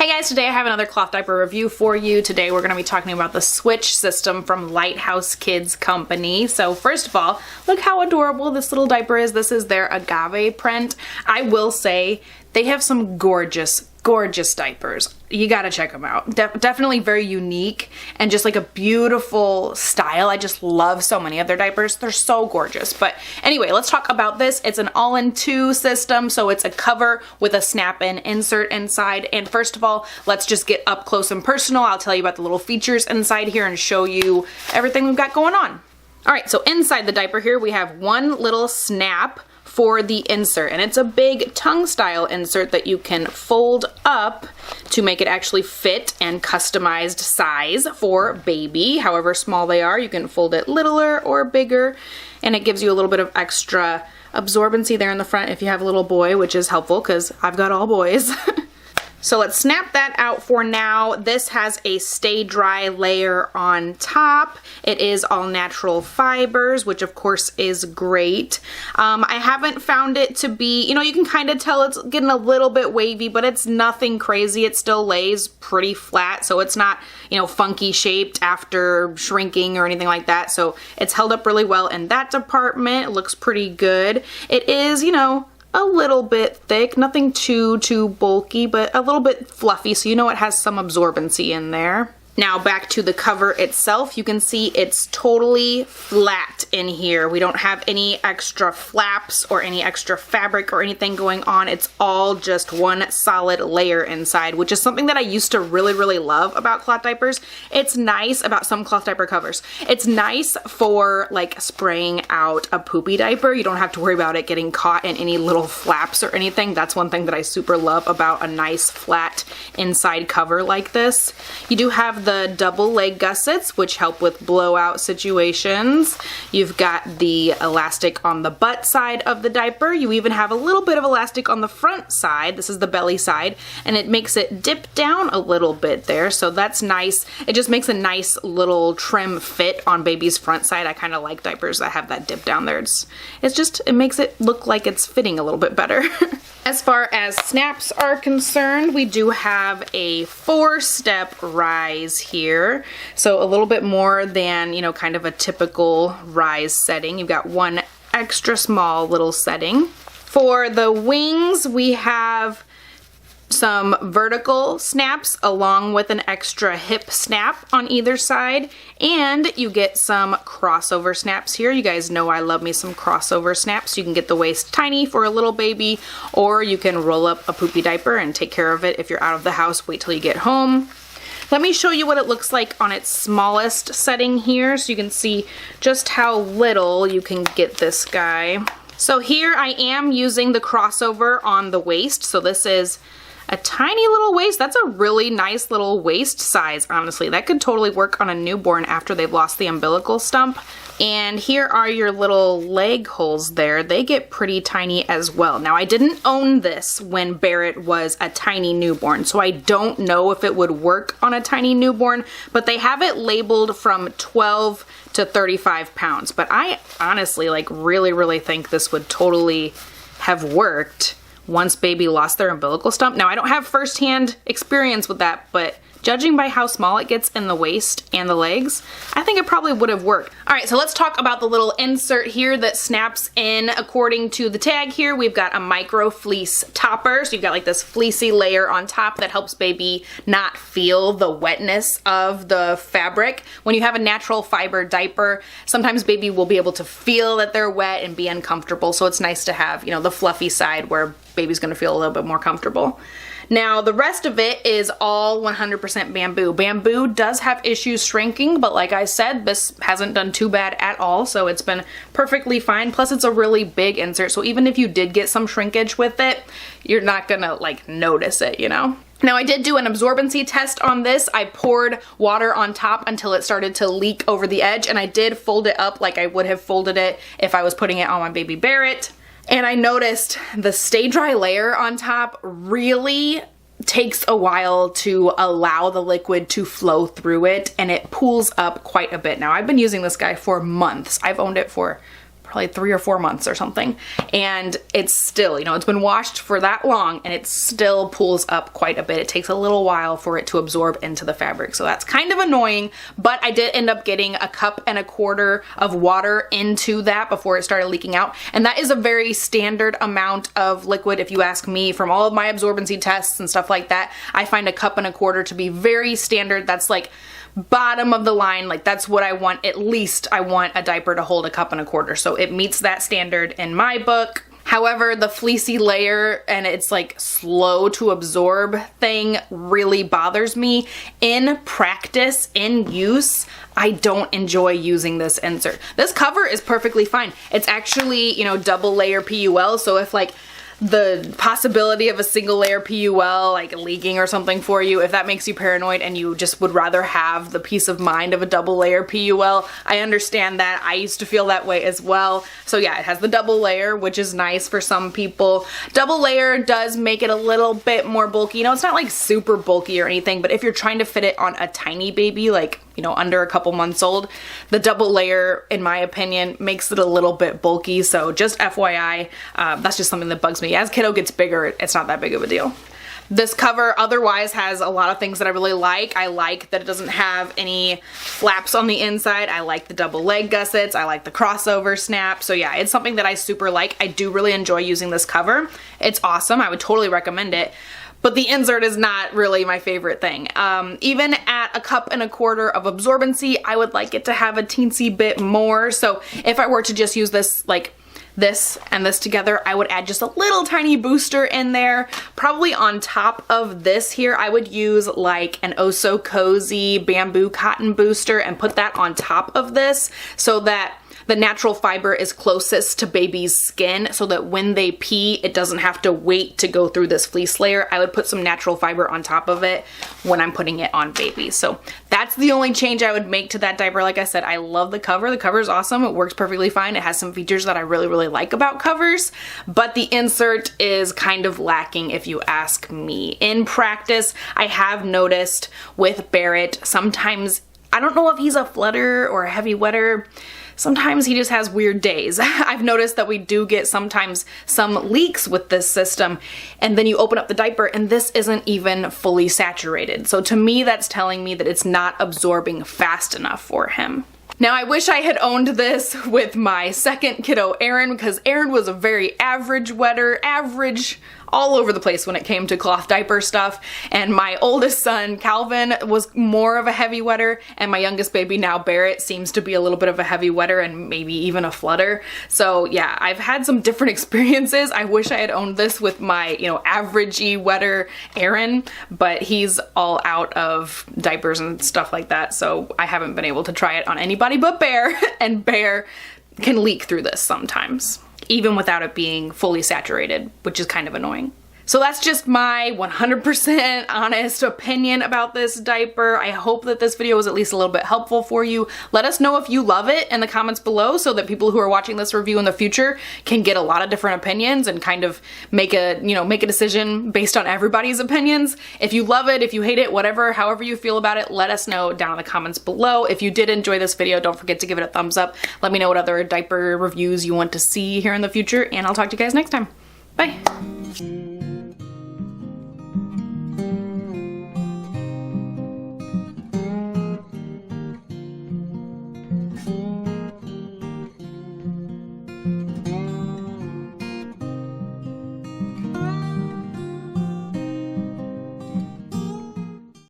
Hey guys, today I have another cloth diaper review for you. Today we're going to be talking about the Switch system from Lighthouse Kids Company. So first of all, look how adorable this little diaper is. This is their agave print. I will say they have some gorgeous diapers. You gotta check them out. Definitely very unique and just like a beautiful style. I just love so many of their diapers. They're so gorgeous. But anyway, let's talk about this. It's an all-in-two system, so it's a cover with a snap-in insert inside. And first of all, let's just get up close and personal. I'll tell you about the little features inside here and show you everything we've got going on. All right, so inside the diaper here, we have one little snap for the insert, and it's a big tongue style insert that you can fold up to make it actually fit and customized size for baby. However small they are, you can fold it littler or bigger, and it gives you a little bit of extra absorbency there in the front if you have a little boy, which is helpful because I've got all boys. So let's snap that out for now. This has a stay dry layer on top. It is all natural fibers, which of course is great. I haven't found it to be, you can kind of tell it's getting a little bit wavy, but it's nothing crazy. It still lays pretty flat, so it's not, funky shaped after shrinking or anything like that. So it's held up really well in that department. It looks pretty good. It is, a little bit thick, nothing too bulky, but a little bit fluffy, so it has some absorbency in there. Now back to the cover itself, you can see it's totally flat in here. We don't have any extra flaps or any extra fabric or anything going on. It's all just one solid layer inside, which is something that I used to really love about cloth diapers. It's nice about some cloth diaper covers. It's nice for like spraying out a poopy diaper. You don't have to worry about it getting caught in any little flaps or anything. That's one thing that I super love about a nice flat inside cover like this. You do have the double leg gussets, which help with blowout situations. You've got the elastic on the butt side of the diaper. You even have a little bit of elastic on the front side. This is the belly side, and it makes it dip down a little bit there, so that's nice. It just makes a nice little trim fit on baby's front side. I kind of like diapers that have that dip down there. It makes it look like it's fitting a little bit better. As far as snaps are concerned, we do have a 4-step rise here. So a little bit more than, kind of a typical rise setting. You've got one extra small little setting. For the wings, we have some vertical snaps along with an extra hip snap on either side, and you get some crossover snaps here. You guys know I love me some crossover snaps. You can get the waist tiny for a little baby, or you can roll up a poopy diaper and take care of it if you're out of the house. Wait till you get home. Let me show you what it looks like on its smallest setting here, so you can see just how little you can get this guy. So here I am using the crossover on the waist, so this is a tiny little waist. That's a really nice little waist size, honestly. That could totally work on a newborn after they've lost the umbilical stump. And here are your little leg holes there. They get pretty tiny as well. Now, I didn't own this when Barret was a tiny newborn, so I don't know if it would work on a tiny newborn, but they have it labeled from 12 to 35 pounds. But I honestly, really think this would totally have worked once baby lost their umbilical stump. Now, I don't have firsthand experience with that, but judging by how small it gets in the waist and the legs, I think it probably would have worked. All right, so let's talk about the little insert here that snaps in. According to the tag here, we've got a micro fleece topper. So you've got like this fleecy layer on top that helps baby not feel the wetness of the fabric. When you have a natural fiber diaper, sometimes baby will be able to feel that they're wet and be uncomfortable. So it's nice to have, the fluffy side where baby's gonna feel a little bit more comfortable. Now, the rest of it is all 100% bamboo. Bamboo does have issues shrinking, but like I said, this hasn't done too bad at all, so it's been perfectly fine. Plus, it's a really big insert, so even if you did get some shrinkage with it, you're not gonna notice it, Now, I did do an absorbency test on this. I poured water on top until it started to leak over the edge, and I did fold it up like I would have folded it if I was putting it on my baby Barret. And I noticed the stay dry layer on top really takes a while to allow the liquid to flow through it, and it pools up quite a bit. Now, I've been using this guy for months. I've owned it for probably 3 or 4 months or something. And it's still, you know, it's been washed for that long and it still pulls up quite a bit. It takes a little while for it to absorb into the fabric. So that's kind of annoying, but I did end up getting 1.25 cups of water into that before it started leaking out. And that is a very standard amount of liquid, if you ask me, from all of my absorbency tests and stuff like that. I find 1.25 cups to be very standard. That's like bottom of the line, like that's what I want. At least I want a diaper to hold 1.25 cups, so it meets that standard in my book. However, the fleecy layer and it's like slow to absorb thing really bothers me. In practice, in use, I don't enjoy using this insert. This cover is perfectly fine. It's actually, you know, double layer PUL, so if like the possibility of a single layer PUL like leaking or something for you, if that makes you paranoid and you just would rather have the peace of mind of a double layer PUL, I understand that. I used to feel that way as well. So yeah, it has the double layer, which is nice for some people. Double layer does make it a little bit more bulky. You know, it's not like super bulky or anything, but if you're trying to fit it on a tiny baby, like, you know, under a couple months old, the double layer, in my opinion, makes it a little bit bulky. So just FYI, that's just something that bugs me. As kiddo gets bigger, it's not that big of a deal. This cover otherwise has a lot of things that I really like. I like that it doesn't have any flaps on the inside. I like the double leg gussets. I like the crossover snap. So yeah, it's something that I super like. I do really enjoy using this cover. It's awesome. I would totally recommend it. But the insert is not really my favorite thing. Even at 1.25 cups of absorbency, I would like it to have a teensy bit more. So if I were to just use this, like this and this together, I would add just a little tiny booster in there. Probably on top of this here, I would use like an Oh So Cozy bamboo cotton booster and put that on top of this so that the natural fiber is closest to baby's skin, so that when they pee, it doesn't have to wait to go through this fleece layer. I would put some natural fiber on top of it when I'm putting it on babies. So that's the only change I would make to that diaper. Like I said, I love the cover. The cover is awesome. It works perfectly fine. It has some features that I really, really like about covers, but the insert is kind of lacking if you ask me. In practice, I have noticed with Barret, sometimes, I don't know if he's a flutter or a heavy wetter, sometimes he just has weird days. I've noticed that we do get sometimes some leaks with this system, and then you open up the diaper and this isn't even fully saturated. So to me, that's telling me that it's not absorbing fast enough for him. Now, I wish I had owned this with my second kiddo, Aaron, because Aaron was a very average wetter, average all over the place when it came to cloth diaper stuff, and my oldest son, Calvin, was more of a heavy wetter, and my youngest baby now, Barret, seems to be a little bit of a heavy wetter and maybe even a flutter. So yeah, I've had some different experiences. I wish I had owned this with my, you know, averagey wetter Aaron, but he's all out of diapers and stuff like that, so I haven't been able to try it on anybody but Bear, and Bear can leak through this sometimes, even without it being fully saturated, which is kind of annoying. So that's just my 100% honest opinion about this diaper. I hope that this video was at least a little bit helpful for you. Let us know if you love it in the comments below so that people who are watching this review in the future can get a lot of different opinions and kind of make a, you know, make a decision based on everybody's opinions. If you love it, if you hate it, whatever, however you feel about it, let us know down in the comments below. If you did enjoy this video, don't forget to give it a thumbs up. Let me know what other diaper reviews you want to see here in the future, and I'll talk to you guys next time. Bye.